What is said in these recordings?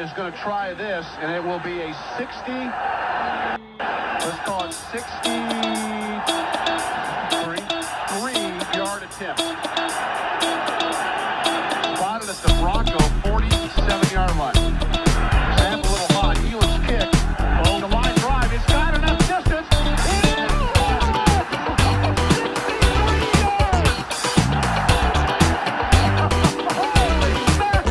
is going to try this, and it will be a 60, let's call it 63-yard attempt. Spotted at the Bronco 47-yard line. Snap a little hot. Elam's kick. Oh, the line drive. It's got enough distance.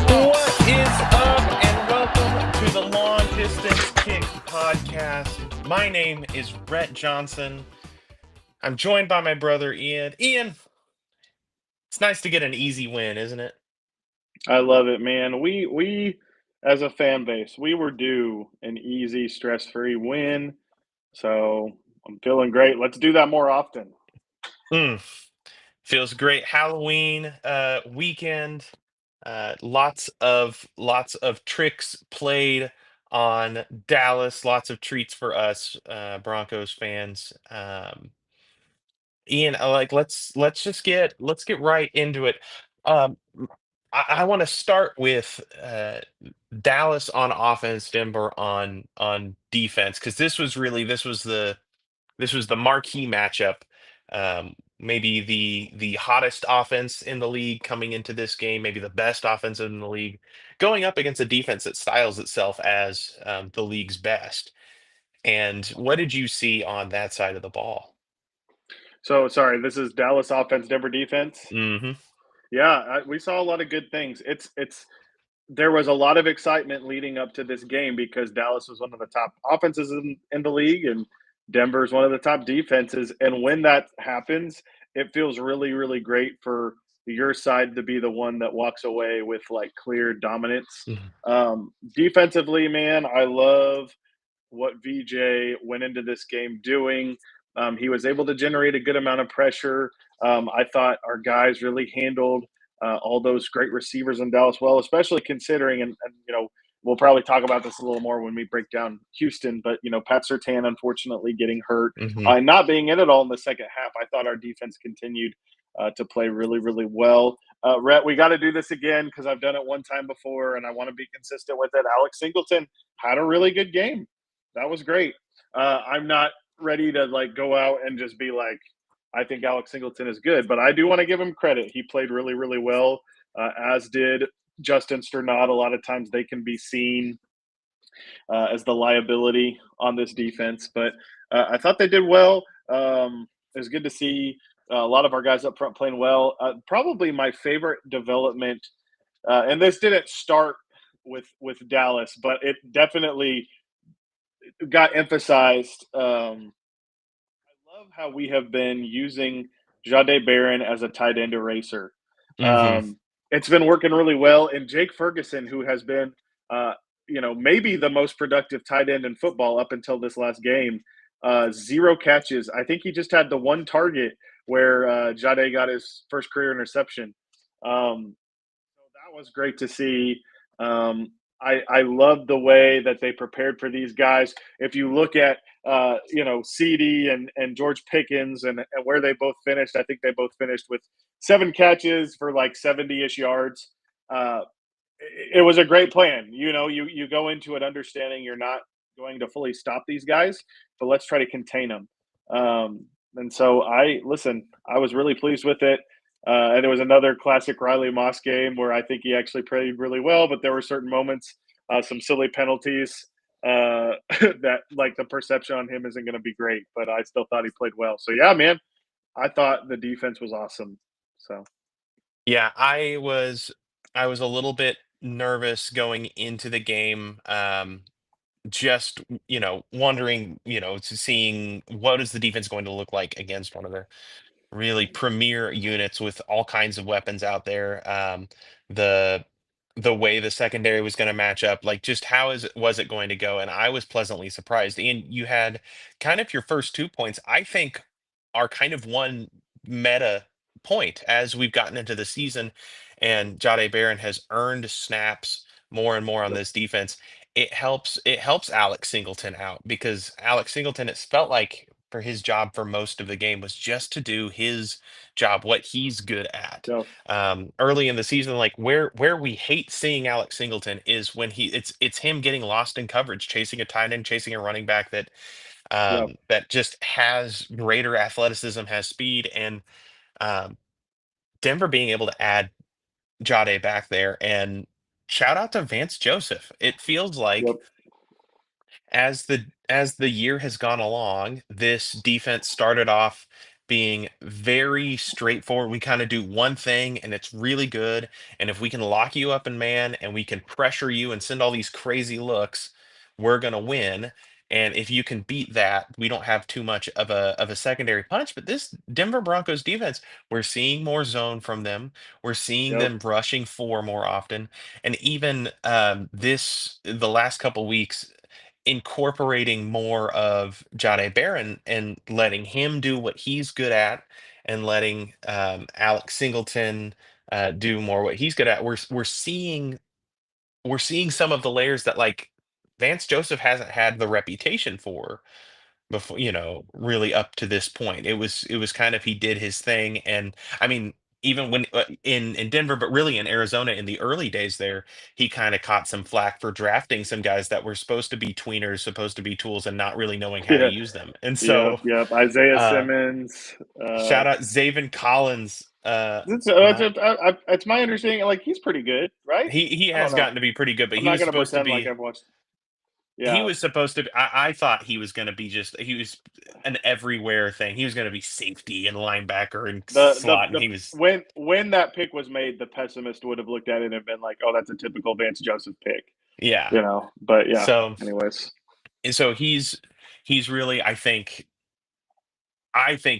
What is up, and welcome to the Long Distance Kick podcast. My name is Rhett Johnson. I'm joined by my brother Ian. Ian, it's nice to get an easy win, isn't it? I love it, man. We as a fan base, we were due an easy, stress-free win. So I'm feeling great. Let's do that more often. Mm, feels great. Halloween weekend. Lots of tricks played on Dallas. Lots of treats for us Broncos fans. Ian, let's get right into it. I want to start with Dallas on offense, Denver on defense, because this was the marquee matchup. Maybe the hottest offense in the league coming into this game, maybe the best offense in the league, going up against a defense that styles itself as the league's best. And what did you see on that side of the ball? So sorry, this is Dallas offense, Denver defense. Hmm. Yeah, we saw a lot of good things. It's there was a lot of excitement leading up to this game because Dallas was one of the top offenses in the league, and Denver is one of the top defenses. And when that happens, it feels really, really great for your side to be the one that walks away with like clear dominance. Defensively, man, I love what VJ went into this game doing. He was able to generate a good amount of pressure. I thought our guys really handled all those great receivers in Dallas well, especially considering, and we'll probably talk about this a little more when we break down Houston, but Pat Surtain unfortunately getting hurt Hmm. and not being in at all in the second half. I thought our defense continued to play really, really well. Rhett, we got to do this again because I've done it one time before and I want to be consistent with it. Alex Singleton had a really good game. That was great. I'm not ready to like go out and just be like, I think Alex Singleton is good, but I do want to give him credit. He played really, really well, as did Justin Sternad. A lot of times they can be seen as the liability on this defense, but I thought they did well. It was good to see a lot of our guys up front playing well. Probably my favorite development, and this didn't start with Dallas, but it definitely got emphasized. I love how we have been using Jade Barron as a tight end eraser. Hmm. Um, it's been working really well, and Jake Ferguson, who has been, maybe the most productive tight end in football up until this last game, 0 catches. I think he just had the one target where Jade got his first career interception. So that was great to see. I love the way that they prepared for these guys. If you look at CD and George Pickens and where they both finished, I think they both finished with 7 catches for like 70-ish yards. Uh, it was a great plan. You go into it understanding you're not going to fully stop these guys, but let's try to contain them. And so I was really pleased with it. And it was another classic Riley Moss game where I think he actually played really well, but there were certain moments, some silly penalties that like the perception on him isn't going to be great, but I still thought he played well. So yeah, man, I thought the defense was awesome. So Yeah, I was a little bit nervous going into the game. Just wondering, seeing what is the defense going to look like against one of the really premier units with all kinds of weapons out there. The the way the secondary was going to match up, like just was it going to go? And I was pleasantly surprised. And you had kind of your first 2 points, I think, are kind of one meta point as we've gotten into the season, and Jade Barron has earned snaps more and more on yep. this defense. It helps Alex Singleton out because Alex Singleton, it's felt like for his job for most of the game was just to do his job, what he's good at. Yep. Early in the season, like where we hate seeing Alex Singleton is when it's him getting lost in coverage, chasing a tight end, chasing a running back that Yep. that just has greater athleticism, has speed, and um, Denver being able to add Jade back there. And shout out to Vance Joseph. It feels Yep. like as the year has gone along, this defense started off being very straightforward. We kind of do one thing and it's really good. And if we can lock you up in man and we can pressure you and send all these crazy looks, we're gonna win. And if you can beat that, we don't have too much of a secondary punch. But this Denver Broncos defense, we're seeing more zone from them. We're seeing Yep. them rushing four more often. And even the last couple weeks, incorporating more of Jade Barron and letting him do what he's good at and letting Alex Singleton do more what he's good at. We're seeing some of the layers that like Vance Joseph hasn't had the reputation for before, really up to this point. It was kind of he did his thing, and I mean, even when in Denver, but really in Arizona in the early days there, he kind of caught some flack for drafting some guys that were supposed to be tweeners, supposed to be tools, and not really knowing how to Yeah. use them. And Yep. so, Yep. Isaiah uh, Simmons. shout out Zaven Collins. My It's my understanding. Like he's pretty good, right? he I don't has know. gotten to be pretty good, but I'm he not was gonna supposed to pretend like be. I've watched. He Yeah. was supposed to be, I thought he was going to be just, he was an everywhere thing. He was going to be safety and linebacker and slot, and The he was, when that pick was made, the pessimist would have looked at it and been like, "Oh, that's a typical Vance Joseph pick," yeah. you know. But yeah. So, Anyways. and so he's really, I think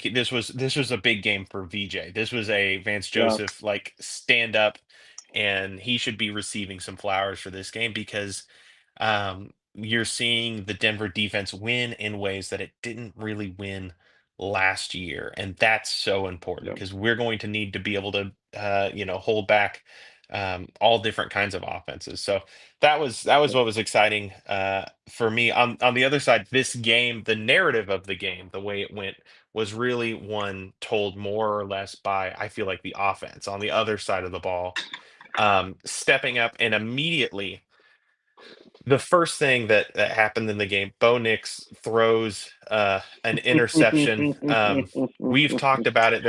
this was a big game for VJ. This was a Vance Yeah. Joseph like stand up, and he should be receiving some flowers for this game because you're seeing the Denver defense win in ways that it didn't really win last year, and that's so important Yep. because we're going to need to be able to, hold back all different kinds of offenses. So that was Yep. what was exciting for me. On the other side, this game, the narrative of the game, the way it went, was really one told more or less by I feel like the offense on the other side of the ball, stepping up and immediately the first thing that happened in the game, Bo Nix throws an interception. We've talked about it.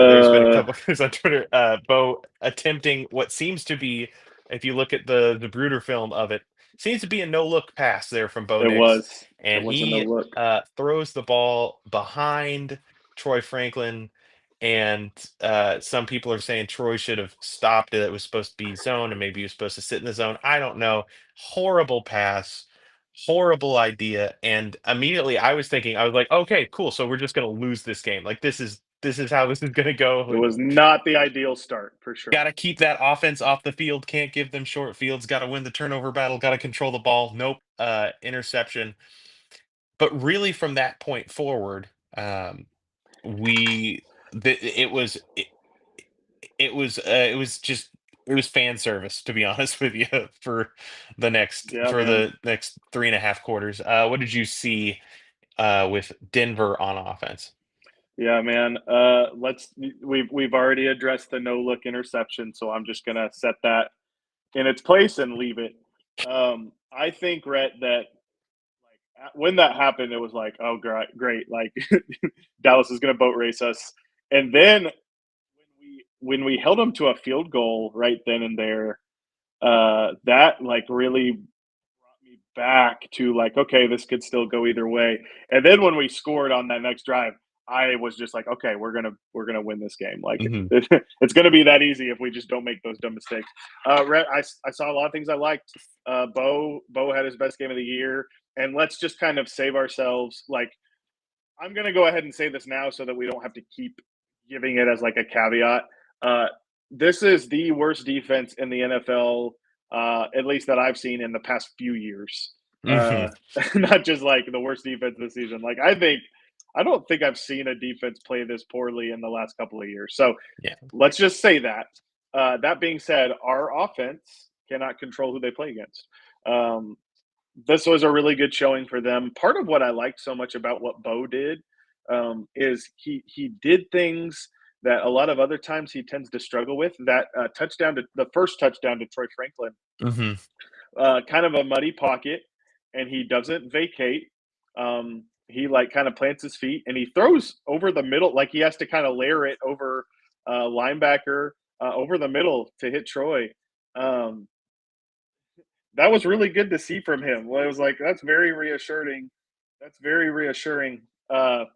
There's been a uh, couple of on Twitter. Bo attempting what seems to be, if you look at the Bruder film of it, seems to be a no look pass there from Bo it Nix, was. It and was a no he look. throws the ball behind Troy Franklin. And some people are saying Troy should have stopped it. It was supposed to be zone, and maybe he was supposed to sit in the zone. I don't know. Horrible pass, horrible idea. And immediately I was thinking, I was like, okay, cool. So we're just gonna lose this game. Like this is how this is gonna go. It We was not the ideal start for sure. gotta keep that offense off the field. Can't give them short fields. Gotta win the turnover battle. Gotta control the ball. Nope. Interception. But really, from that point forward, we it was it was fan service, to be honest with you, for Yeah, man. the next 3.5 quarters. What did you see with Denver on offense? Yeah, man. We've already addressed the no look interception, so I'm just gonna set that in its place and leave it. I think, Rhett, that like when that happened, it was like, oh, great, great. Like Dallas is going to boat race us. And then when we held them to a field goal right then and there, that like really brought me back to like, okay, this could still go either way. And then when we scored on that next drive, I was just like, okay, we're gonna win this game. Like Hmm. it's gonna be that easy if we just don't make those dumb mistakes. Rhett, I saw a lot of things I liked. Bo had his best game of the year, and let's just kind of save ourselves. Like I'm gonna go ahead and say this now so that we don't have to keep giving it as like a caveat. Uh, this is the worst defense in the NFL, at least that I've seen in the past few years. Hmm. Not just like the worst defense this season. Like I don't think I've seen a defense play this poorly in the last couple of years. So Yeah. let's just say that. That being said, our offense cannot control who they play against. Um, this was a really good showing for them. Part of what I liked so much about what Bo did is he did things that a lot of other times he tends to struggle with. That touchdown to the first touchdown to Troy Franklin, Hmm. kind of a muddy pocket, and he doesn't vacate. He like kind of plants his feet and he throws over the middle, like he has to kind of layer it over linebacker over the middle to hit Troy. Um, that was really good to see from him. Well, it was like that's very reassuring. That's very reassuring to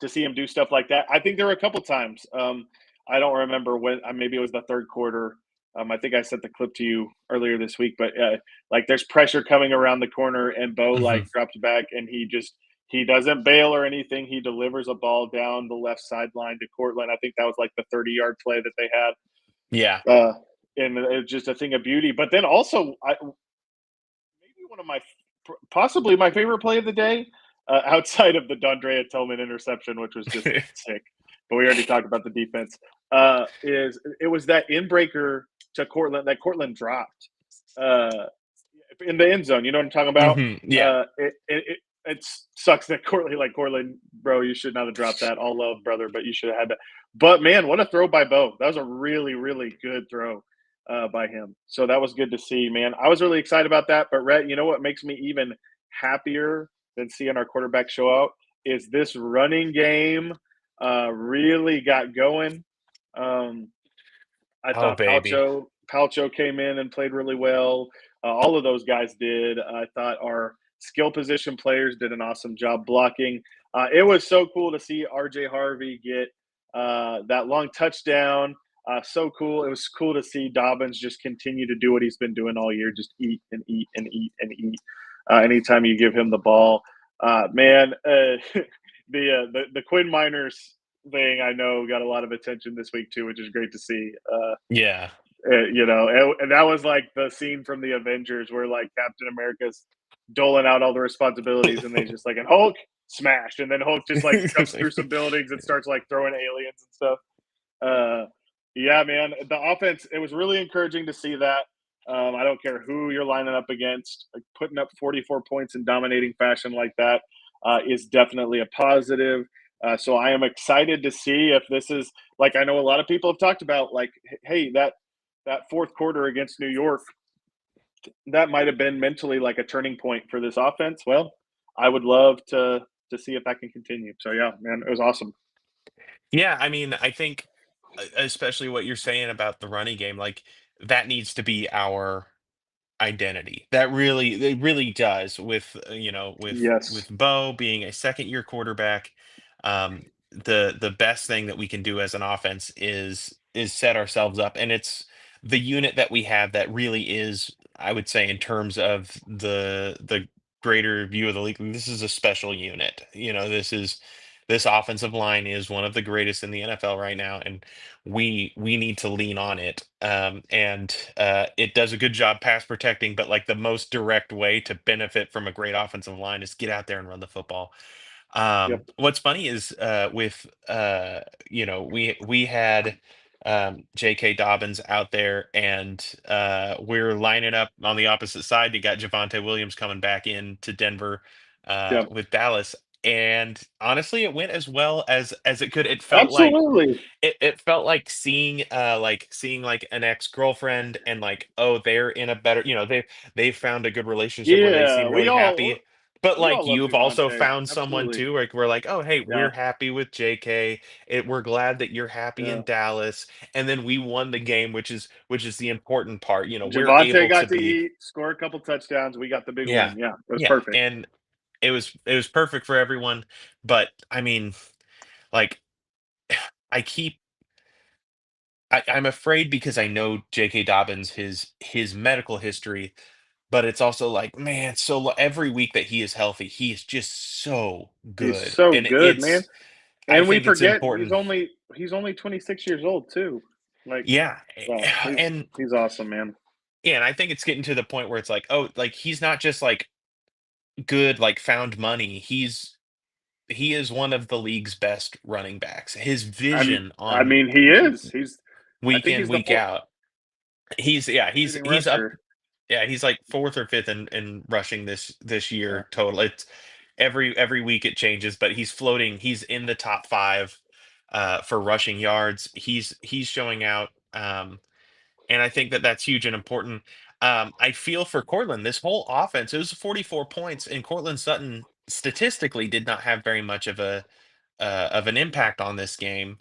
see him do stuff like that. I think there were a couple times. I don't remember when. Maybe it was the third quarter. I think I sent the clip to you earlier this week, but like there's pressure coming around the corner, and Bo Hmm. like drops back, and he doesn't bail or anything. He delivers a ball down the left sideline to Cortland. I think that was like the 30-yard play that they Yeah. had, and it's just a thing of beauty. But then also, maybe one of my possibly my favorite play of the day, outside of the Dondrea Tillman interception, which was just sick. But we already talked about the defense. Is it was that inbreaker to Cortland that Cortland dropped uh, in the end zone. You know what I'm talking about? Yeah. It sucks that Cortland, bro, you should not have dropped that. All love, brother, but you should have had that. But man, what a throw by Bo! That was a really, really good throw by him. So that was good to see, man. I was really excited about that. But Rhett, you know what makes me even happier than seeing our quarterback show out is this running game really got going. Um, I Oh, thought baby. Palcho came in and played really well. All of those guys did. I thought our skill position players did an awesome job blocking. It was so cool to see RJ Harvey get that long touchdown. So cool. It was cool to see Dobbins just continue to do what he's been doing all year, just eat and eat and eat and eat. Anytime you give him the ball, man, the Quinn Miners thing I know got a lot of attention this week too, which is great to see. Yeah. And that was like the scene from the Avengers where like Captain America's doling out all the responsibilities, and they just like, and Hulk smash, and then Hulk just like jumps through some buildings and starts like throwing aliens and stuff. Uh, yeah, man, the offense. It was really encouraging to see that. I don't care who you're lining up against, like putting up 44 points in dominating fashion like that is definitely a positive. So I am excited to see if this is like I know a lot of people have talked about like, hey, that fourth quarter against New York, that might have been mentally like a turning point for this offense. Well, I would love to see if that can continue. So yeah, man, it was awesome. Yeah, I mean, I think especially what you're saying about the running game, like that needs to be our identity. That really it really does with Yes. with Bo being a second year quarterback. The best thing that we can do as an offense is set ourselves up, and it's the unit that we have that really is, I would say, in terms of the greater view of the league, this is a special unit. This offensive line is one of the greatest in the NFL right now, and we need to lean on it. And it does a good job pass protecting, but like the most direct way to benefit from a great offensive line is get out there and run the football. Yep. What's funny is with we had J.K. Dobbins out there, and we're lining up on the opposite side. You got Javante Williams coming back in to Denver Yep. with Dallas, and honestly, it went as well as it could. Absolutely. It felt like seeing like an ex-girlfriend, and like, oh, they're in a better, they've found a good relationship where they seem Yeah. really happy. But We like all love you've also Javante. found someone Absolutely. too, like we're like, oh hey, Yeah. we're happy with JK. We're glad that you're happy in Yeah. Dallas. And then we won the game, which is the important part. We're Javante able to got to be. eat, score a couple touchdowns. We got the big Yeah. win. Yeah, it was Yeah. perfect. And it was perfect for everyone. But I mean, like I keep I'm afraid because I know J.K. Dobbins, his medical history, but it's also like, man, every week that he is healthy, he is just so He's good, so and good, man. I And we think it's forget he's important. only he's only 26 years old too. Like, Yeah, so and he's awesome, man. yeah, and I think it's getting to the point where it's like, oh, like he's not just like good, like found money. He is one of the league's best running backs. His I'm vision I on mean he is. He's I week think in, he's the week out. He's leading he's up rusher. Yeah, he's like fourth or fifth in rushing this year total. It's every week it changes, but he's floating. He's in the top five for rushing yards. He's showing out, and I think that that's huge and important. I feel for Cortland. This whole offense, it was 44 points, and Cortland Sutton statistically did not have very much of an impact on this game.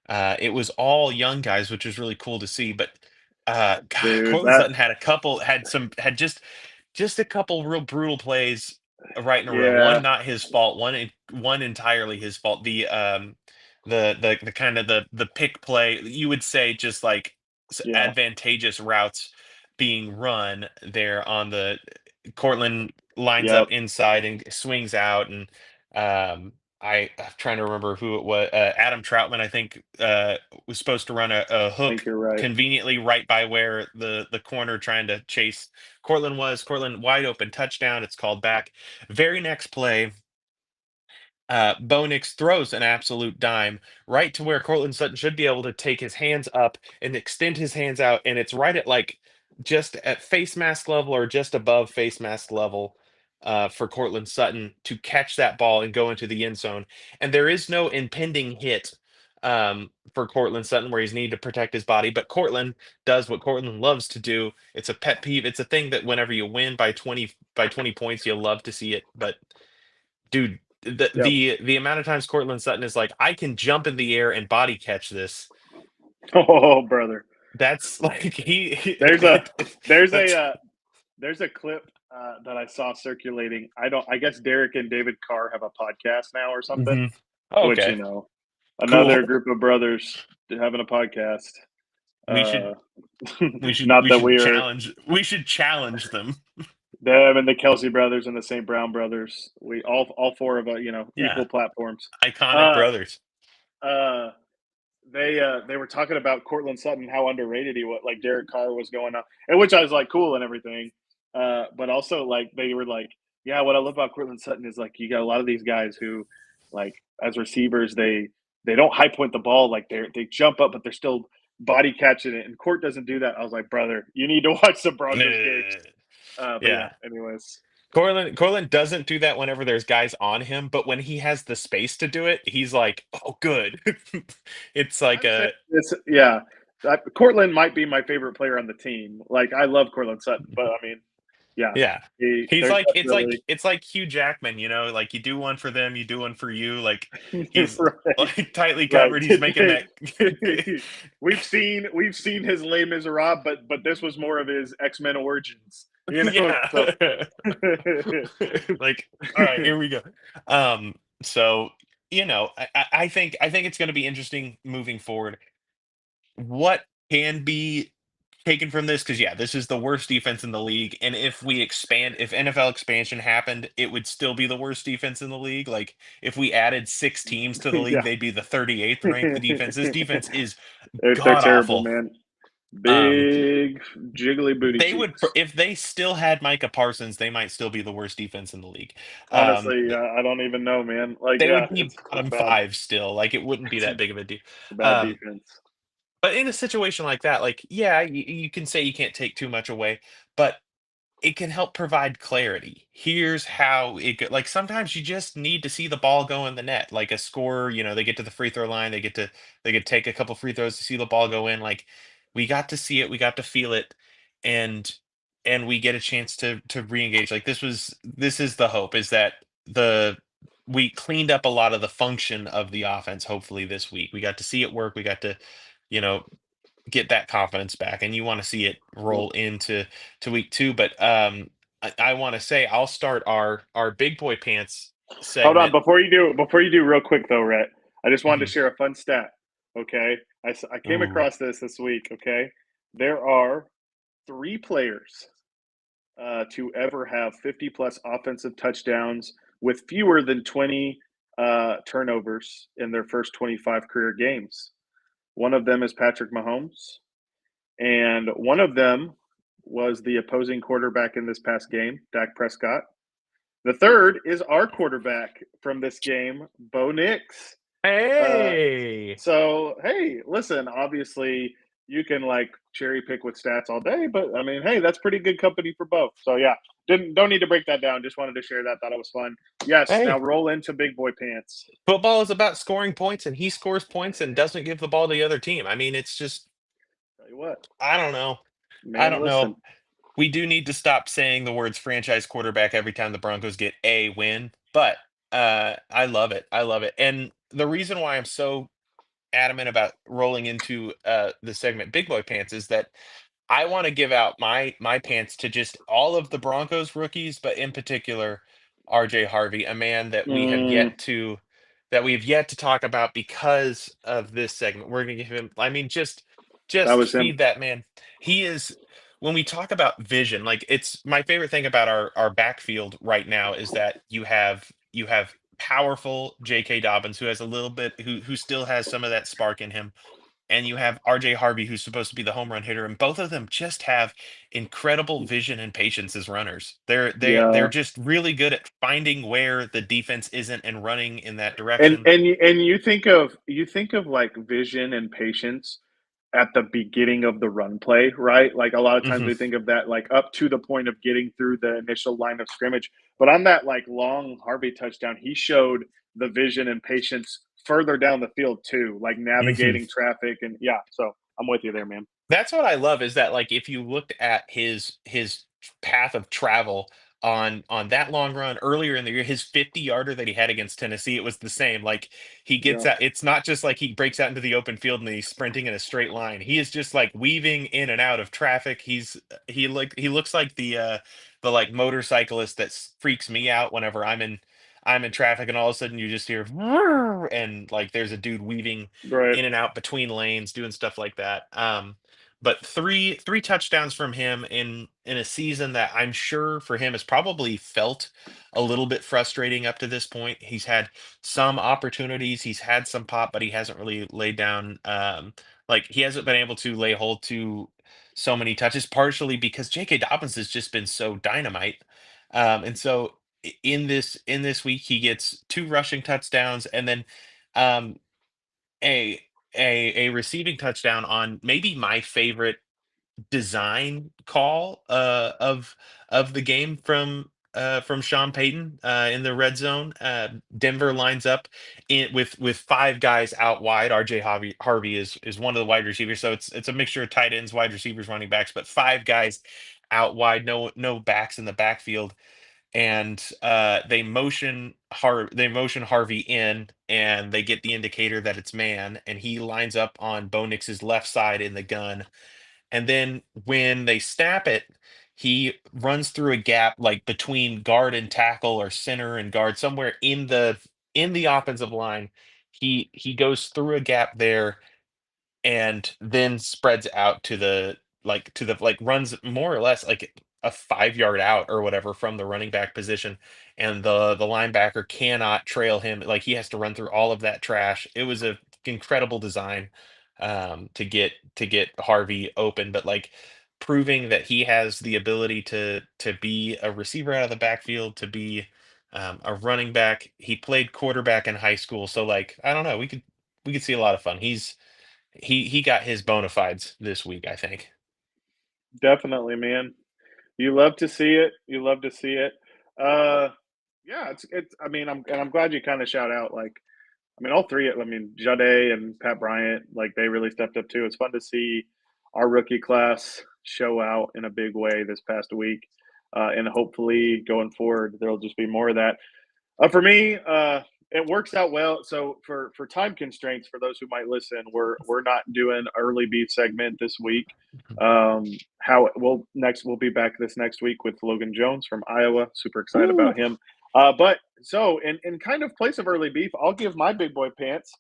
It was all young guys, which was really cool to see. But God, Dude, Cortland Sutton had a couple, had just a couple real brutal plays right in a row. yeah, One not his fault. One entirely his fault. The kind of the pick play, you would say, just like yeah, advantageous routes being run there on the Cortland lines yep. up inside and swings out. And I'm trying to remember who it was. Adam Troutman, I think, was supposed to run a I think hook you're right. conveniently right by where the corner trying to chase Cortland was. Cortland wide open touchdown. It's called back. Very next play, Bo Nix throws an absolute dime right to where Cortland Sutton should be able to take his hands up and extend his hands out, and it's right at like just at face mask level or just above face mask level for Cortland Sutton to catch that ball and go into the end zone. And there is no impending hit for Cortland Sutton where he's needed to protect his body, but Cortland does what Cortland loves to do. It's a pet peeve. It's a thing that whenever you win by 20 points, you love to see it, but dude, the Yep. the amount of times Cortland Sutton is like, I can jump in the air and body catch this. Oh, brother. That's like There's a there's that's a there's a clip that I saw circulating. I guess Derek and David Carr have a podcast now or something. Mhm. Oh, Which, okay, another cool. group of brothers having a podcast. We should Uh, we should not we that should we are challenge them. them and the Kelsey brothers and the St. Brown brothers. We all four of Yeah, equal platforms. iconic Uh, brothers. uh, they were talking about Cortland Sutton, how underrated he was. Like Derek Carr was going up, and which I was like cool and everything. But also like they were like, yeah, what I love about Cortland Sutton is like you got a lot of these guys who, like as receivers, they don't high point the ball, like they jump up, but they're still body catching it. And Court doesn't do that. I was like, brother, you need to watch the Broncos games. But yeah, Yeah. anyways, Cortland doesn't do that whenever there's guys on him, but when he has the space to do it, he's like, "Oh, good." It's like I'm saying a it's yeah. Cortland might be my favorite player on the team. Like I love Cortland Sutton, but I mean, yeah, Yeah. He's there's like definitely it's like Hugh Jackman, like you do one for them, you do one for you. Like he's right, like tightly right. covered. He's making that. we've seen his Les Miserables, but this was more of his X-Men origins. Yeah. So Like, all right, here we go. So I think it's going to be interesting moving forward. What can be taken from this? Because yeah, this is the worst defense in the league, and if NFL expansion happened, it would still be the worst defense in the league. Like if we added 6 teams to the league, yeah, they'd be the 38th ranked defense. This defense is they're god terrible, awful. man. Um, Big jiggly booty they would cheeks. if they still had Micah Parsons, they might still be the worst defense in the league. Honestly, I don't even know, man. Like, They yeah, would be it's bottom bad. five still. Like it wouldn't be It's that big of a deal. a bad Um, defense. but in a situation like that, like yeah, you can say you can't take too much away, but it can help provide clarity. Here's how like sometimes you just need to see the ball go in the net. Like a scorer, they get to the free throw line, they could take a couple free throws to see the ball go in. Like we got to see it, we got to feel it, and we get a chance to re-engage. Like this is the hope is that the we cleaned up a lot of the function of the offense hopefully this week. We got to see it work. We got to, you know, get that confidence back, and you want to see it roll into week two. But I want to say I'll start our big boy pants Hold on, segment. before you do, real quick though, Rhett. I just wanted to Mhm. share a fun stat. Okay, I came Ooh. across this week. Okay, there are 3 players to ever have 50 plus offensive touchdowns with fewer than 20 turnovers in their first 25 career games. One of them is Patrick Mahomes, and one of them was the opposing quarterback in this past game, Dak Prescott. The third is our quarterback from this game, Bo Nix. Uh, Hey. so, hey, listen, obviously you can like cherry pick with stats all day, but I mean, hey, that's pretty good company for both. So yeah, don't need to break that down. Just wanted to share that. Thought it was fun. Yes, now Hey, roll into big boy pants. football is about scoring points, and he scores points and doesn't give the ball to the other team. I mean, it's just Tell you what, I don't know. I man, don't know. listen. We do need to stop saying the words franchise quarterback every time the Broncos get a win, but I love it. I love it. And the reason why I'm so adamant about rolling into the segment Big Boy Pants is that I want to give out my pants to just all of the Broncos rookies, but in particular RJ Harvey, a man that we have Mm, yet to talk about because of this segment. We're going to give him I mean that just was him. feed that man. He is when we talk about vision, like it's my favorite thing about our backfield right now is that you have powerful J.K. Dobbins who has a little bit who still has some of that spark in him, and you have RJ Harvey, who's supposed to be the home run hitter, and both of them just have incredible vision and patience as runners. They're Yeah, just really good at finding where the defense isn't and running in that and direction. you think of like vision and patience at the beginning of the run play, right? Like a lot of times Hmm. we think of that like up to the point of getting through the initial line of scrimmage. But on that like long Harvey touchdown, he showed the vision and patience further down the field too, like Hmm. navigating traffic and yeah. So I'm with you there, man. That's what I love is that like if you looked at his path of travel on that long run earlier in the year, his 50-yarder that he had against Tennessee, it was the same. Like he gets Yeah, out, it's not just like he breaks out into the open field and he's sprinting in a straight line. He is just like weaving in and out of traffic. He looks like the like motorcyclist that freaks me out whenever I'm in traffic and all of a sudden you just hear "Vroom," and like there's a dude weaving right. in and out between lanes doing stuff like that. But three touchdowns from him in a season that I'm sure for him has probably felt a little bit frustrating up to this point. He's had some opportunities, he's had some pop, but he hasn't really laid down like he hasn't been able to lay hold to so many touches, partially because J.K. Dobbins has just been so dynamite. And so in this week he gets two rushing touchdowns and then um a a receiving touchdown on maybe my favorite design call of the game from Sean Payton in the red zone. Denver lines up with five guys out wide. RJ Harvey is one of the wide receivers, so it's a mixture of tight ends, wide receivers, running backs, but five guys out wide, no backs in the backfield, and they motion Harvey in, and they get the indicator that it's man, and he lines up on Bo Nix's left side in the gun, and then when they snap it, he runs through a gap like between guard and tackle or center and guard somewhere in the offensive line. He goes through a gap there and then spreads out to the runs more or less like a 5 yard out or whatever from the running back position, and the linebacker cannot trail him. Like he has to run through all of that trash. It was a incredible design to get Harvey open, but like proving that he has the ability to be a receiver out of the backfield, to be a running back. He played quarterback in high school, so like I don't know, we could see a lot of fun. He got his bona fides this week, I think. Definitely, man. You love to see it. You love to see it. Uh yeah, it's I mean, I'm glad you kind of shout out like I mean, all three. I mean, Jade and Pat Bryant, like they really stepped up too. It's fun to see our rookie class show out in a big way this past week, and hopefully going forward there'll just be more of that. For me, it works out well. So for time constraints, for those who might listen, we're not doing early beef segment this week. Mhm. How we'll be back this next week with Logan Jones from Iowa. Super excited Ooh. about him. But so in kind of place of early beef, I'll give my big boy pants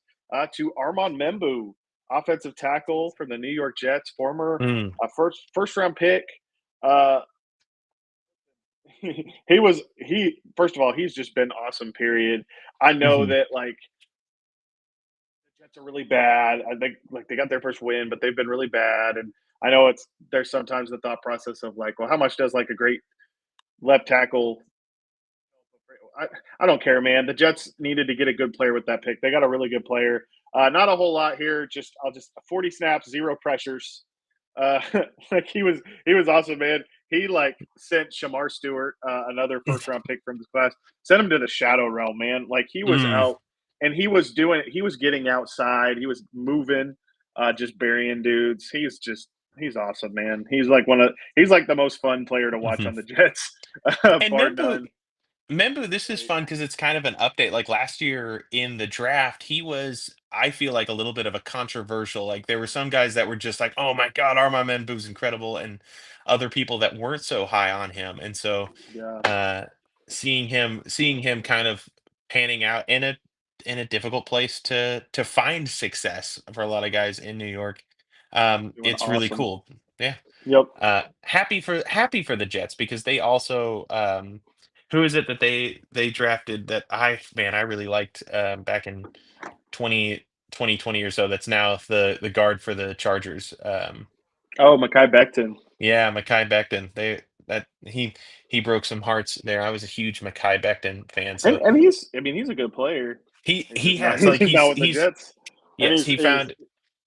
to Armand Membu, offensive tackle from the New York Jets, former Mm, first round pick. Uh, he first of all, he's just been awesome, period. I know mhm. that like the Jets are really bad. I think like they got their first win, but they've been really bad. And I know there's sometimes the thought process of like, well, how much does like a great left tackle I, I don't care, man. The Jets needed to get a good player with that pick. They got a really good player. Not a whole lot here. Just 40 snaps, zero pressures. Like he was awesome, man. He like sent Shamar Stewart, another first round pick from this class, sent him to the shadow realm, man. Like he was Mm, out and he was getting outside, he was moving, just burying dudes. He's awesome, man. He's like the most fun player to watch mhm. on the Jets, And bar Membu, none. Membu, this is fun because it's kind of an update. Like last year in the draft, he was, I feel like, a little bit of a controversial. Like there were some guys that were just like, "Oh my God, Armand Membu's incredible," and other people that weren't so high on him. And so, Yeah, uh, seeing him kind of panning out in a difficult place to find success for a lot of guys in New York, doing it's really awesome. cool. Yeah. Yep. Happy for the Jets because they also who is it that they drafted that I really liked back in 2020 or so, that's now the guard for the Chargers. Oh, Mekhi Becton. Yeah, Mekhi Becton. He broke some hearts there. I was a huge Mekhi Becton fan, so And he's I mean, he's a good player. he He's he just not has like he's not with the he's Jets. And yes, he found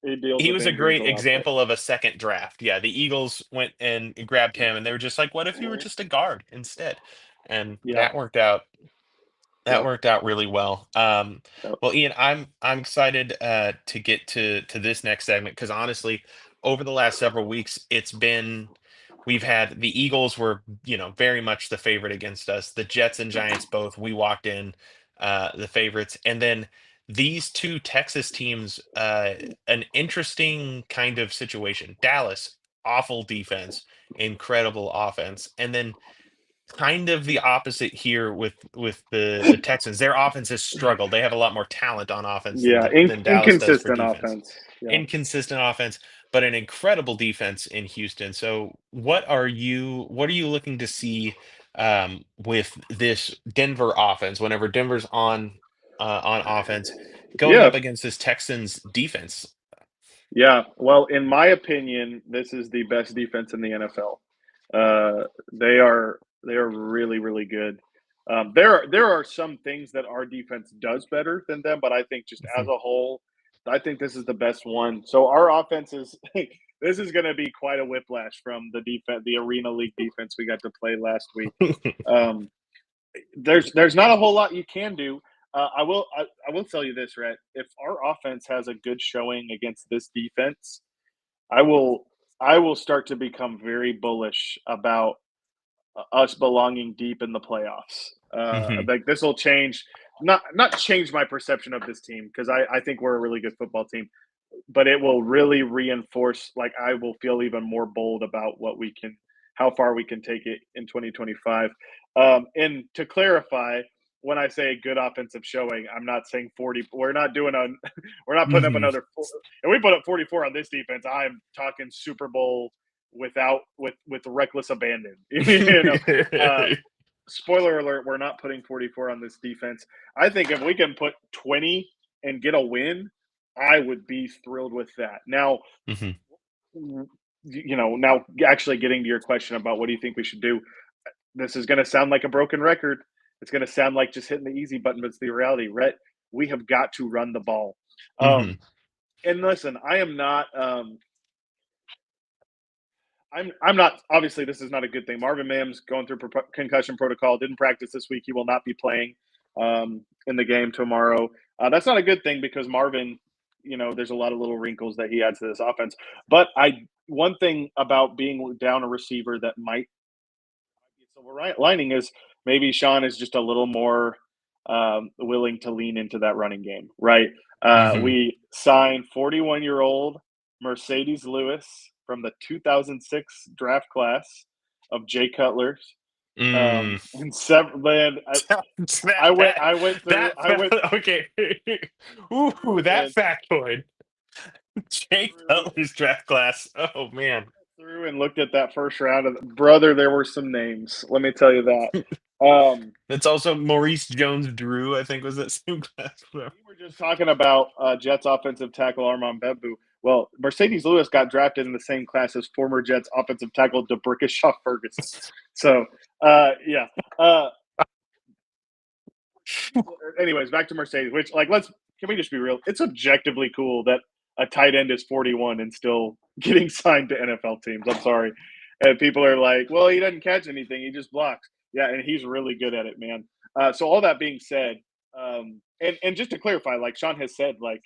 he deals he with was a injuries a great lot, but example of a second draft. Yeah, the Eagles went and grabbed him, and they were just like, "What if you were just a guard instead?" And yeah. that Yep. worked out really well. Yep. Well, Ian, I'm excited to get to this next segment because honestly, over the last several weeks, we've had the Eagles were very much the favorite against us. The Jets and Giants both. We walked in the favorites, and then these two Texas teams, an interesting kind of situation. Dallas, awful defense, incredible offense, and then kind of the opposite here with the Texans. Their offense has struggled. They have a lot more talent on offense Yeah. than Dallas does for Inconsistent defense. offense. Yeah. Inconsistent offense, but an incredible defense in Houston. So what are you looking to see with this Denver offense whenever Denver's on offense going Yeah. up against this Texans defense? Yeah. Well, in my opinion, this is the best defense in the NFL. They are really really good. There are some things that our defense does better than them, but I think just as Mhm. a whole, I think this is the best one. So our offense is this is going to be quite a whiplash from the defense, the Arena League defense we got to play last week. Um, there's not a whole lot you can do. I will tell you this, Rhett. If our offense has a good showing against this defense, I will I will start to become very bullish about us belonging deep in the playoffs. Mhm. Like this will change, not change my perception of this team because I think we're a really good football team, but it will really reinforce. Like I will feel even more bold about how far we can take it in 2025. And to clarify, when I say good offensive showing, I'm not saying 40. We're not putting up Mhm. another. And we put up 44 on this defense. I'm talking Super Bowl with reckless abandon. You know, uh, spoiler alert: we're not putting 44 on this defense. I think if we can put 20 and get a win, I would be thrilled with that. Now, Mhm. now actually getting to your question about what do you think we should do, this is going to sound like a broken record. It's going to sound like just hitting the easy button, but it's the reality. Rhett, we have got to run the ball. Mhm. And listen, I am not. I'm not. Obviously, this is not a good thing. Marvin Mims going through concussion protocol. Didn't practice this week. He will not be playing in the game tomorrow. That's not a good thing because Marvin, there's a lot of little wrinkles that he adds to this offense. But one thing about being down a receiver that might be a silver lining is maybe Sean is just a little more willing to lean into that running game, right? Mhm. We signed 41-year-old Mercedes Lewis from the 2006 draft class of Jay Cutler. Mm. And seven, man, that that I went okay. Ooh, through that and factoid. Jake through Cutler's draft class. Oh man. through and looked at that first round of brother. There were some names. Let me tell you that. That's also Maurice Jones-Drew, I think was that same class. So. We were just talking about Jets offensive tackle Armand Bebu. Well, Mercedes Lewis got drafted in the same class as former Jets offensive tackle DeBrickashaw Ferguson. So, yeah. Uh, anyways, back to Mercedes. Which, like, can we just be real? It's objectively cool that a tight end is 41 and still getting signed to NFL teams. I'm sorry. And people are like, well, he doesn't catch anything. He just blocks. Yeah, and he's really good at it, man. So all that being said, and just to clarify, like Sean has said, like,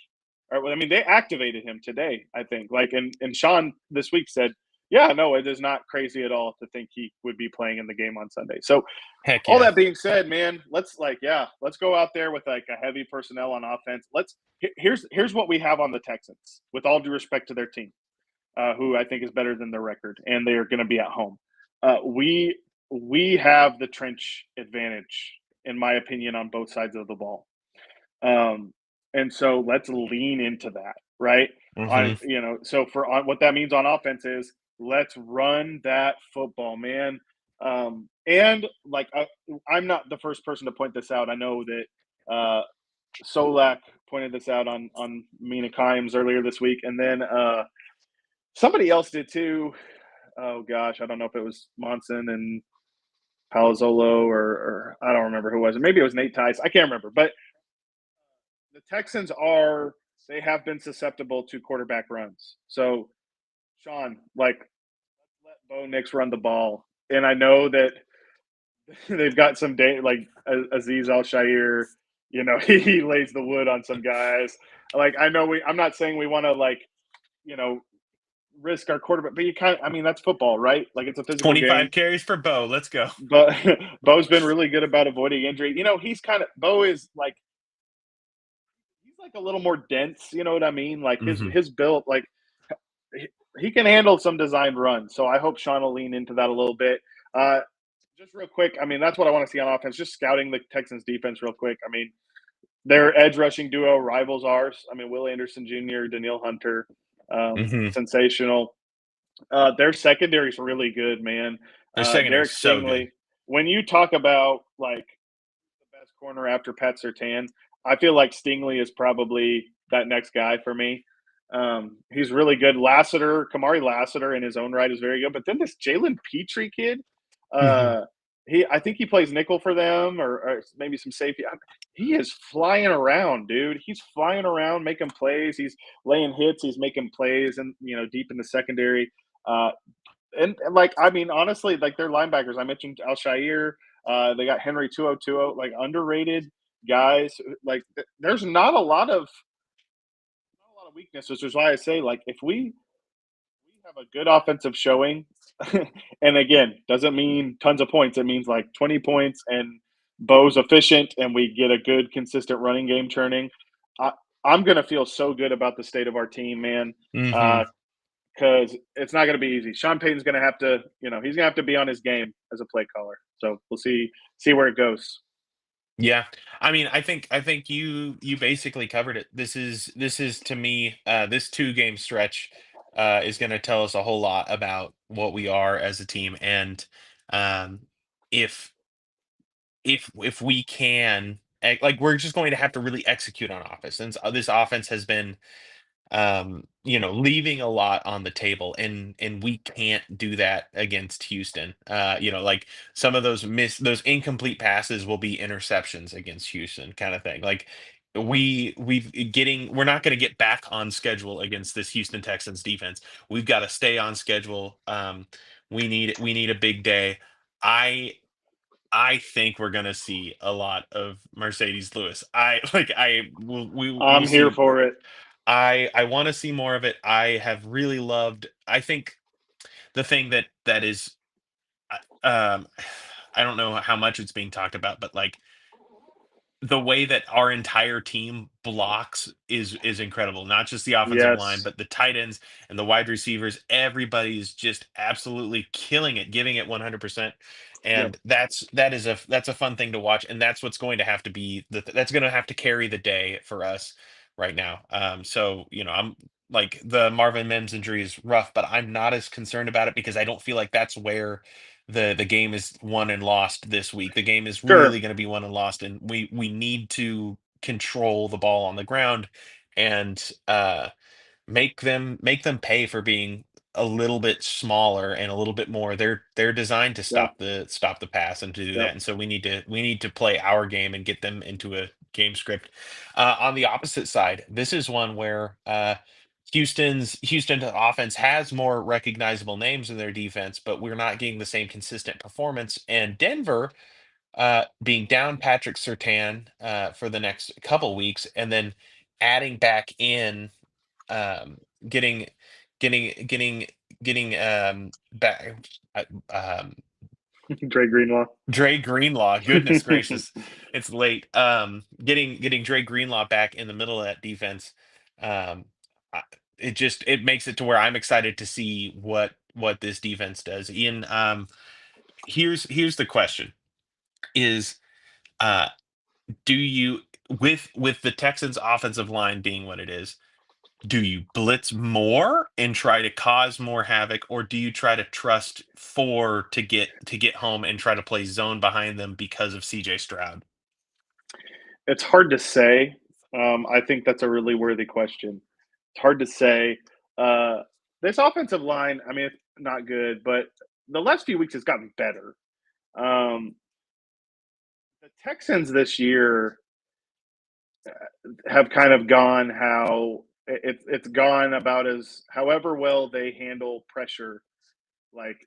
I mean, they activated him today, I think. Like, and Sean this week said, yeah, no, it is not crazy at all to think he would be playing in the game on Sunday. So Heck all yeah. that being said, man, let's go out there with like a heavy personnel on offense. Here's what we have on the Texans, with all due respect to their team, who I think is better than their record, and they are going to be at home. We have the trench advantage, in my opinion, on both sides of the ball. And so let's lean into that, right? Hmm. So for on what that means on offense is let's run that football, man. And like I'm not the first person to point this out. I know that Solak pointed this out on Mina Kimes earlier this week, and then somebody else did too. Oh gosh, I don't know if it was Monson and Palazzolo or I don't remember who it was. Maybe it was Nate Tice. I can't remember, but the Texans they have been susceptible to quarterback runs. So, Sean, like, let Bo Nix run the ball. And I know that they've got some day like Aziz Al Shair, he lays the wood on some guys. Like I know I'm not saying we want to you know, risk our quarterback, but I mean, that's football, right? Like it's a physical 25 game. carries for Bo. Let's go. But Bo's been really good about avoiding injury. Bo is like he's like a little more dense. You know what I mean? Like his Hmm. his build, like he can handle some designed runs. So I hope Sean will lean into that a little bit. Uh, just real quick, I mean that's what I want to see on offense. Just scouting the Texans defense real quick. I mean their edge rushing duo rivals ours. I mean Will Anderson Jr., Daniil Hunter, Hmm. sensational. Their secondary is really good, man. Their secondary is Derek so good. Stingley. When you talk about like the best corner after Pat Surtain, I feel like Stingley is probably that next guy for me. He's really good. Kamari Lassiter in his own right is very good. But then this Jalen Petrie kid, Hmm. uh, I think he plays nickel for them or maybe some safety. He is flying around, dude. He's flying around, making plays. He's laying hits. He's making plays, and deep in the secondary. Uh, and like I mean, honestly, like their linebackers. I mentioned Al Shair. They got Henry 2020, like underrated guys. Like there's not a lot of weaknesses, which is why I say like if we have a good offensive showing, and again, doesn't mean tons of points. It means like 20 points, and Bo's efficient, and we get a good consistent running game churning. I, I'm gonna feel so good about the state of our team, man. Hmm. Because it's not going to be easy. Sean Payton's going to have to, he's going to have to be on his game as a play caller. So we'll see where it goes. Yeah. I mean, I think you basically covered it. This is to me, this 2 game stretch is going to tell us a whole lot about what we are as a team. And um if if we can like we're just going to have to really execute on offense, since this offense has been leaving a lot on the table, and we can't do that against Houston. Like some of those incomplete passes will be interceptions against Houston, kind of thing. Like we're not going to get back on schedule against this Houston Texans defense. We've got to stay on schedule. We need a big day. I think we're gonna see a lot of Mercedes Lewis. I like I we'll I'm here see. for it. I want to see more of it. I have really loved. I think the thing that is, um, I don't know how much it's being talked about, but like the way that our entire team blocks is incredible. Not just the offensive line, Yes. but the tight ends and the wide receivers. Everybody's just absolutely killing it, giving it 100%. Yep. And that's a fun thing to watch, and that's what's going to have to be that's going to have to carry the day for us right now. So I'm like the Marvin Mims injury is rough, but I'm not as concerned about it because I don't feel like that's where the game is won and lost this week. The game is really Sure. going to be won and lost, and we need to control the ball on the ground and make them pay for being a little bit smaller and a little bit more. They're designed to Yep. stop the pass and to do that, Yep. and so we need to play our game and get them into a game script. On the opposite side, this is one where Houston's offense has more recognizable names in their defense, but we're not getting the same consistent performance. And Denver, being down Patrick Surtain for the next couple weeks, and then adding back in, um, getting getting getting back uh, um, Dre Greenlaw. Dre Greenlaw. Goodness gracious, it's late. Getting Dre Greenlaw back in the middle of that defense. Um, I- it makes it to where I'm excited to see what this defense does. Ian, here's the question: Is uh, do you with the Texans' offensive line being what it is? Do you blitz more and try to cause more havoc, or do you try to trust four to get home and try to play zone behind them because of CJ Stroud? It's hard to say. I think that's a really worthy question. It's hard to say. Uh, this offensive line, I mean, it's not good, but the last few weeks has gotten better. Um, the Texans this year have kind of gone how it's gone about as however well they handle pressure. Like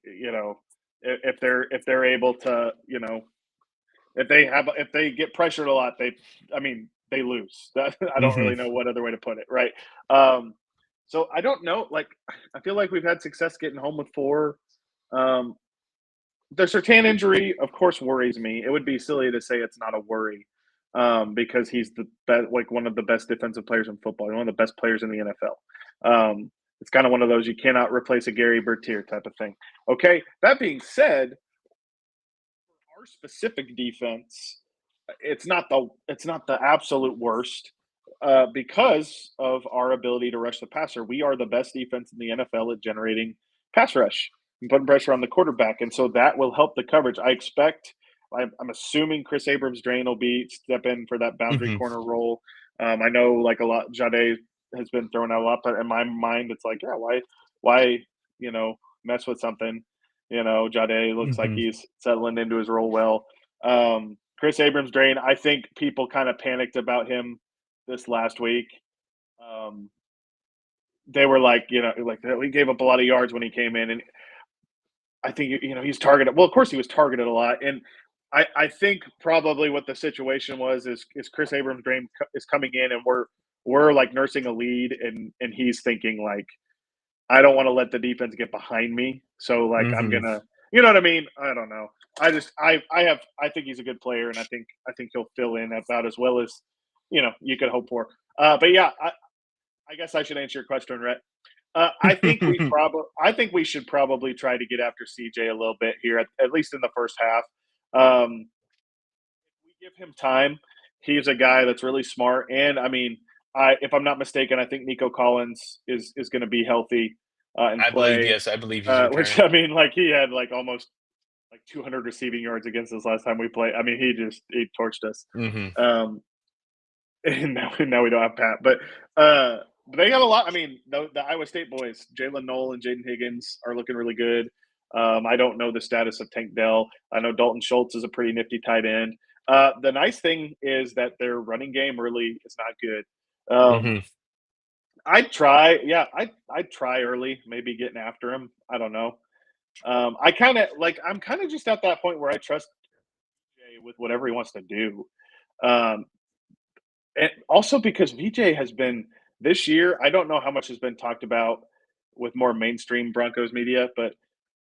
if they're able to if they get pressured a lot, I mean, they lose. I don't Hmm. really know what other way to put it, right? Um, so I don't know. Like, I feel like we've had success getting home with four. Um, the Sertan injury, of course, worries me. It would be silly to say it's not a worry because he's like one of the best defensive players in football, one of the best players in the NFL. It's kind of one of those you cannot replace a Gary Bertier type of thing. Okay, that being said, our specific defense, it's not the absolute worst because of our ability to rush the passer. We are the best defense in the NFL at generating pass rush and putting pressure on the quarterback, and so that will help the coverage. I expect. I'm assuming Chris Abrams Drain will be step in for that boundary Hmm. corner role. I know like a lot. Jade has been thrown out a lot, but in my mind, it's like, yeah, why, you know, mess with something Jade looks like Hmm. he's settling into his role well. Chris Abrams Drain, I think people kind of panicked about him this last week. Um, they were like, like we gave up a lot of yards when he came in, and I think he's targeted. Well, of course he was targeted a lot, and I think probably what the situation was is Chris Abrams Drain is coming in, and we're like nursing a lead, and he's thinking like I don't want to let the defense get behind me. So like I'm Hmm. gonna you know what I mean? I don't know. I think he's a good player and I think he'll fill in about as well as you could hope for. But yeah, I guess I should answer your question, Rhett. I think we should probably try to get after CJ a little bit here, at least in the first half. We give him time. He's a guy that's really smart, and I mean, if I'm not mistaken, I think Nico Collins is going to be healthy and play. I believe he's Which returning. I mean, like he had like almost like 200 receiving yards against us last time we played. I mean, he torched us. Hmm. Um, and now we don't have Pat, but they got a lot. I mean, the Iowa State boys, Jalen Knoll and Jaden Higgins, are looking really good. I don't know the status of Tank Dell. I know Dalton Schultz is a pretty nifty tight end. The nice thing is that their running game really is not good. Hmm. I'd try, yeah, I'd try early, maybe getting after him. I don't know. I'm kind of just at that point where I trust Jay with whatever he wants to do. Um, and also because VJ has been this year, I don't know how much has been talked about with more mainstream Broncos media, but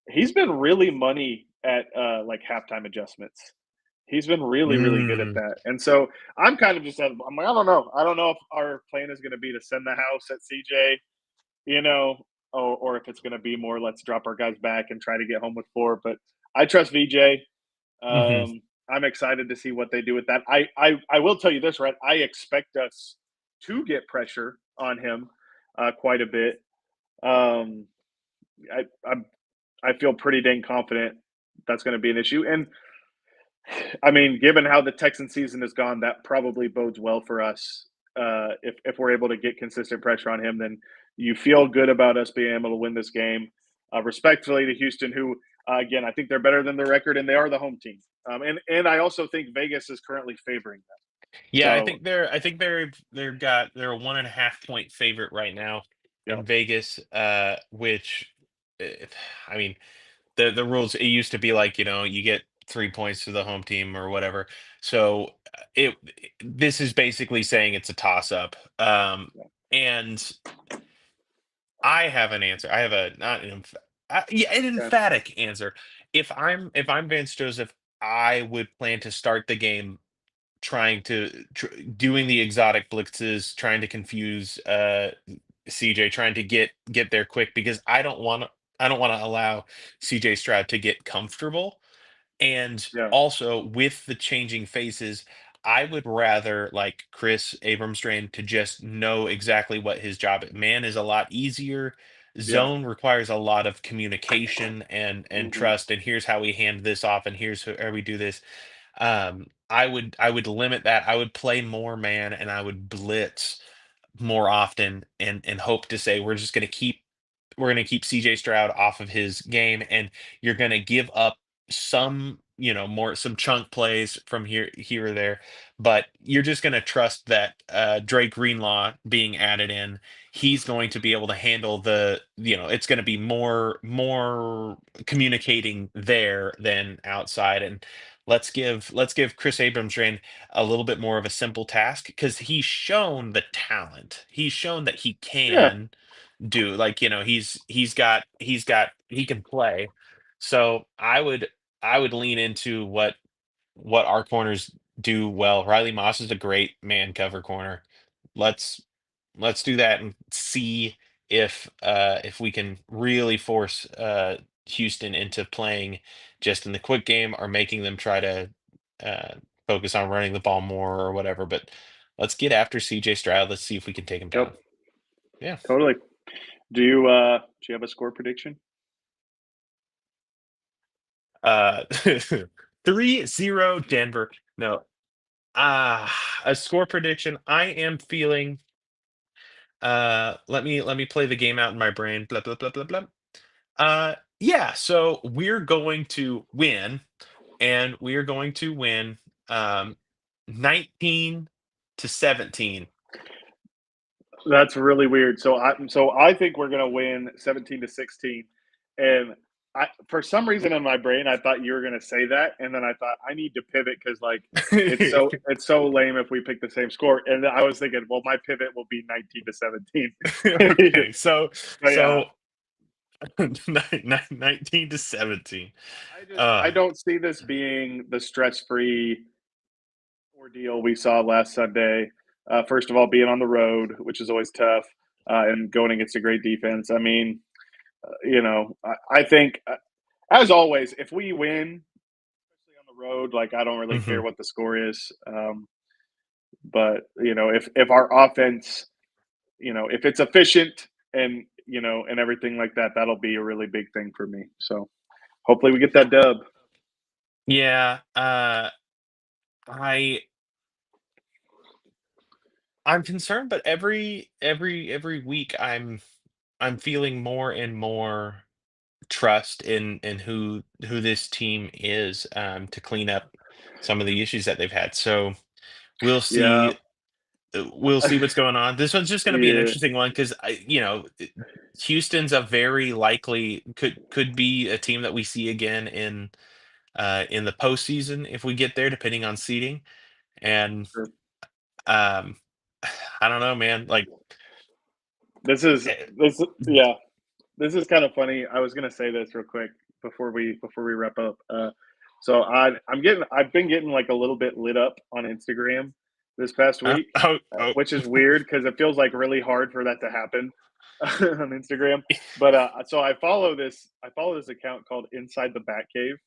he's been really money at like halftime adjustments. He's been really, really good at Mm. that. And so I'm kind of just I'm like, I don't know. I don't know if our plan is going to be to send the house at CJ, you know, or if it's going to be more let's drop our guys back and try to get home with four. But I trust VJ. Mhm. I'm excited to see what they do with that. I will tell you this, right? I expect us to get pressure on him quite a bit. Um, I I feel pretty dang confident that's going to be an issue. And I mean, given how the Texan season has gone, that probably bodes well for us. If we're able to get consistent pressure on him, then you feel good about us being able to win this game. Respectfully to Houston, who again I think they're better than their record, and they are the home team. And I also think Vegas is currently favoring them. Yeah, So I think they're a 1.5 point favorite right now. in Yep. Vegas, which, uh, I mean, the rules, it used to be like, you get 3 points to the home team or whatever. So this is basically saying it's a toss up. Yeah. And I have an answer. I have a not an yeah, an Okay. emphatic answer. If I'm Vance Joseph, I would plan to start the game trying to doing the exotic blitzes, trying to confuse CJ, trying to get there quick because I don't want to allow CJ Stroud to get comfortable. And Yeah. also with the changing faces, I would rather like Chris Abrams to just know exactly what his job is. Man is a lot easier. Yeah. Zone requires a lot of communication and Hmm. trust. And here's how we hand this off, and here's how we do this. I would limit that. I would play more man, and I would blitz more often, and hope to say we're going to keep CJ Stroud off of his game, and you're going to give up some chunk plays from here or there, but you're just going to trust that Drake Greenlaw being added in, he's going to be able to handle it's going to be more communicating there than outside, and let's give Chris Abrams a little bit more of a simple task because he's shown the talent. He's shown that he Yeah. can do like he can play. So I would lean into what our corners do well. Riley Moss is a great man cover corner. Let's let's do that and see if we can really force Houston into playing just in the quick game or making them try to uh, focus on running the ball more or whatever. But let's get after CJ Stroud. Let's see if we can take him Yep. down. Yeah. Totally. Do you have a score prediction? 3-0 Denver. No. A score prediction. I am feeling let me play the game out in my brain. Blah blah blah blah blah. Yeah, so we're going to win, and we are going to win 19-17. That's really weird. So I think we're gonna win 17-16, and I for some reason in my brain I thought you were gonna say that, and then I thought I need to pivot because like it's so lame if we pick the same score, and then I was thinking, well, my pivot will be 19-17. Okay, so But yeah, so 19-17. I Uh don't see this being the stress free ordeal we saw last Sunday. First of all, being on the road, which is always tough, and going against a great defense. I mean, I think, as always, if we win, especially on the road, like I don't really care mhm. what the score is. But if our offense, if it's efficient and and everything like that, that'll be a really big thing for me. So hopefully we get that dub. Yeah, I I'm concerned, but every week I'm feeling more and more trust in who this team is to clean up some of the issues that they've had. So we'll Yeah, see we'll see what's going on. This one's just going to be an yeah, interesting one because Houston's a very likely could be a team that we see again in the postseason if we get there, depending on seeding. And sure. um, I don't know, man. Like, This is eh, this. Yeah, this is kind of funny. I was gonna say this real quick before we wrap up. I've been getting like a little bit lit up on Instagram this past week, oh, oh, which is weird because it feels like really hard for that to happen on Instagram. But so I follow this account called Inside the Batcave,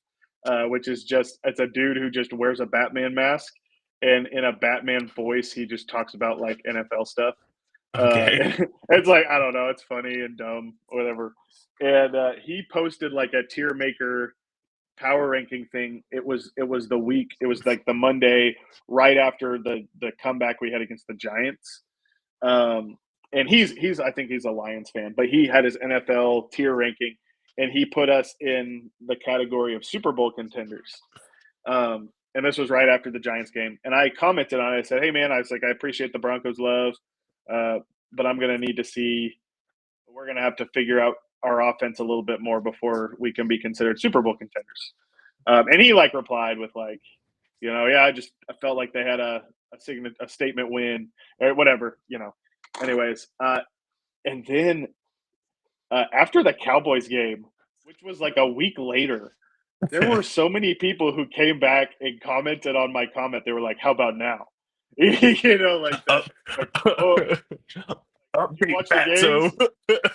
which is just it's a dude who just wears a Batman mask, and in a Batman voice he just talks about like NFL stuff. okay, It's like I don't know, it's funny and dumb, whatever. And he posted like a tier maker power ranking thing. It was the week. It was like the Monday right after the comeback we had against the Giants. Um, and he's I think he's a Lions fan, but he had his NFL tier ranking, and he put us in the category of Super Bowl contenders. And this was right after the Giants game, and I commented on it. I said, "Hey man, I was like, I appreciate the Broncos love, uh, but I'm gonna need to see." we're going to have to figure out our offense a little bit more before we can be considered Super Bowl contenders. And he like replied with like, yeah, I felt like they had a statement win or whatever, Anyways, and then after the Cowboys game, which was like a week later, there were so many people who came back and commented on my comment. They were like, "How about now?" Like that. Up, Like, oh, you update watch the fatso. games?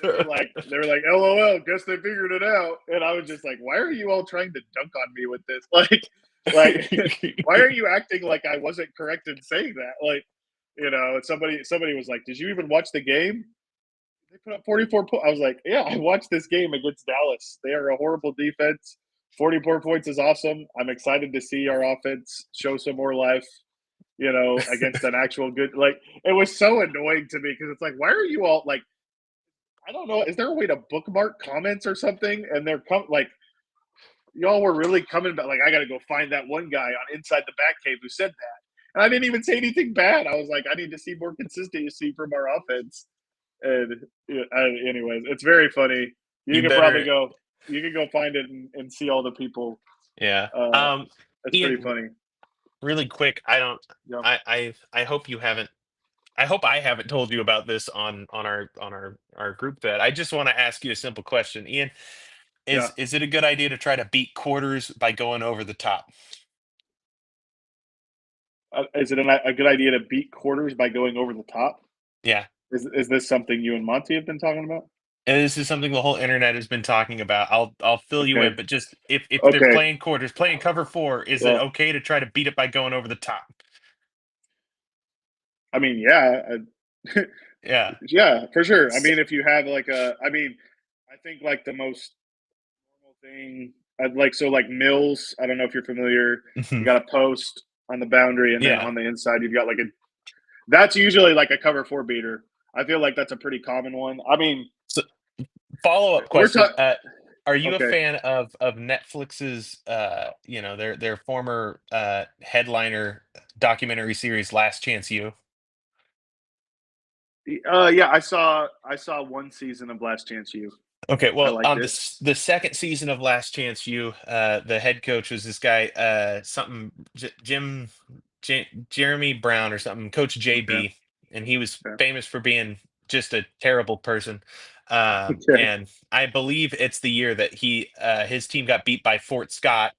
They were like, "LOL, guess they figured it out." And I was just like, "Why are you all trying to dunk on me with this? Like, why are you acting like I wasn't correct in saying that?" Like, somebody was like, "Did you even watch the game?" They put up 44 points. I was like, "Yeah, I watched this game against Dallas. They are a horrible defense. 44 points is awesome. I'm excited to see our offense show some more life." Against an actual good, like, it was so annoying to me because it's like, why are you all like, I don't know, is there a way to bookmark comments or something? And they're like, y'all were really coming back. Like, I got to go find that one guy on Inside the Batcave who said that. And I didn't even say anything bad. I was like, I need to see more consistency from our offense. And anyways, it's very funny. You You can probably better, go, you can go find it and see all the people. yeah. It's pretty Ian, funny. really quick, I don't, Yeah. I hope you haven't. I hope I haven't told you about this on our group thread. I just want to ask you a simple question, Ian. Yeah. Is it a good idea to try to beat quarters by going over the top? Is it a good idea to beat quarters by going over the top? Yeah. Is this something you and Monty have been talking about? And this is something the whole internet has been talking about. I'll fill you in, Okay. but just if they're Okay. playing quarters, playing cover four, is it Well, okay to try to beat it by going over the top? I mean, yeah, Yeah. yeah, for sure. I So, mean, if you have like I think like the most normal thing, I'd like so like Mills. I don't know if you're familiar. You mhm. got a post on the boundary, and then Yeah. on the inside you've got like a. That's usually like a cover four beater. I feel like that's a pretty common one. I mean, So, follow up we're question. talking. Are you a Okay. fan of Netflix's their former headliner documentary series Last Chance U? Yeah, I saw one season of Last Chance U. Okay, I well, liked on it. the second season of Last Chance U, the head coach was this guy, something Jeremy Brown or something, Coach Okay. JB, and he was Okay. famous for being just a terrible person. Okay. And I believe it's the year that his team got beat by Fort Scott.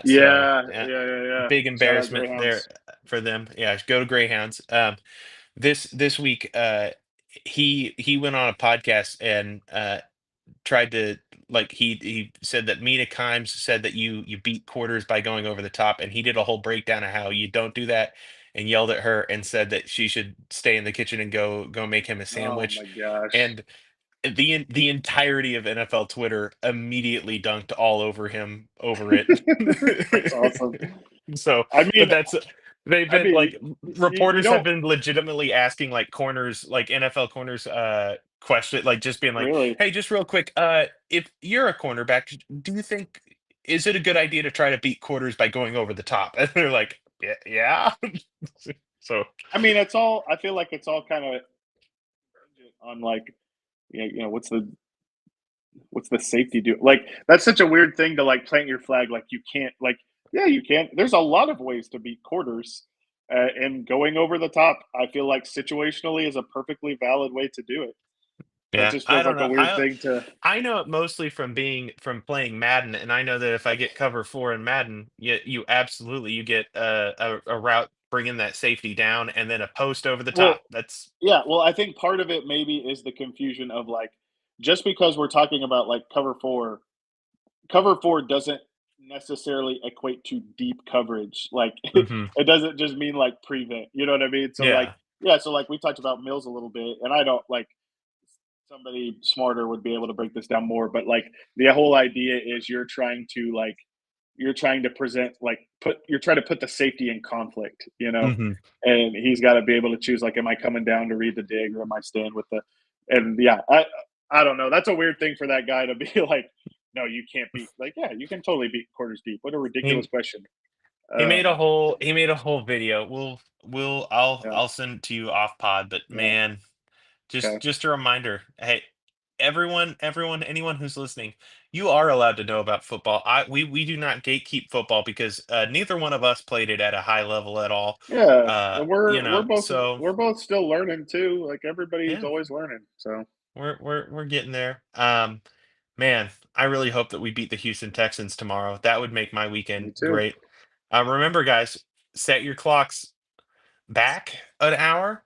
So Yeah, yeah, yeah, yeah, yeah. big Shout out embarrassment there Greyhounds. for them. Yeah, go to Greyhounds. This week, he went on a podcast and tried to, like, he said that Mina Kimes said that you beat quarters by going over the top, and he did a whole breakdown of how you don't do that, and yelled at her and said that she should stay in the kitchen and go make him a Oh sandwich. my gosh. And the entirety of NFL Twitter immediately dunked all over him over it. That's awesome. So, I but mean they've I been mean, like, you reporters have don't been legitimately asking like corners, like NFL corners, question, like just being like, really. "Hey, just real quick, if you're a cornerback, do you think is it a good idea to try to beat quarters by going over the top?" And they're like, "Yeah, yeah." So, I mean, it's all I feel like it's all kind of on like, what's the safety do? Like that's such a weird thing to like plant your flag. Like you can't like yeah you can't. There's a lot of ways to beat quarters, and going over the top. I feel like situationally is a perfectly valid way to do it. That yeah, just I feels don't like a know. weird thing to. I know it mostly from playing Madden, and I know that if I get cover four in Madden, you absolutely you get a route bringing that safety down, and then a post over the Well, top. That's yeah. Well, I think part of it maybe is the confusion of like just because we're talking about like cover four doesn't necessarily equate to deep coverage. Like hmm it doesn't just mean like prevent. You know what I mean? So like yeah. yeah, so like we talked about Mills a little bit, and I don't like somebody smarter would be able to break this down more, but like the whole idea is you're trying to present like put you're trying to put the safety in conflict, hmm and he's got to be able to choose like, am I coming down to read the dig or am I staying with the, and yeah, I don't know. That's a weird thing for that guy to be like, no, you can't beat. Like, yeah, you can totally beat quarters deep. What a ridiculous He question. he made a Um, whole video. I'll yeah, I'll send it to you off pod, but yeah, man, okay. just a reminder. Hey, everyone, anyone who's listening, you are allowed to know about football. We do not gatekeep football because neither one of us played it at a high level at all. Yeah, and So we're both still learning too. Like everybody's yeah, always learning. So we're getting there. Man, I really hope that we beat the Houston Texans tomorrow. That would make my me weekend too. great. Remember, guys, set your clocks back an hour.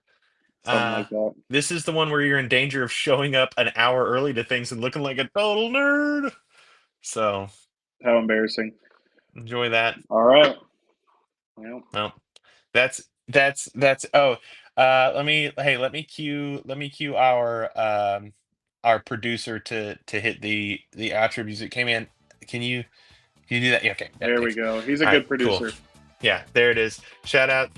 Something Uh, like that. this is the one where you're in danger of showing up an hour early to things and looking like a total nerd. So How embarrassing. enjoy that. All right. Well, Well, that's oh, let me cue our producer to hit the outro music. Came in. Can you do that? Yeah, okay. Yeah, there we thanks. go. He's a All right, good cool. producer. Yeah, there it is. Shout out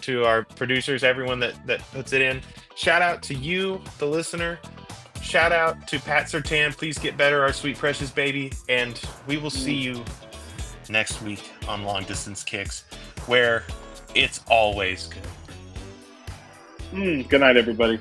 to our producers, everyone that puts it in. Shout out to you, the listener. Shout out to Pat Sertan. Please get better, our sweet precious baby. And we will see you next week on Long Distance Kicks, where it's always good. Good night, everybody.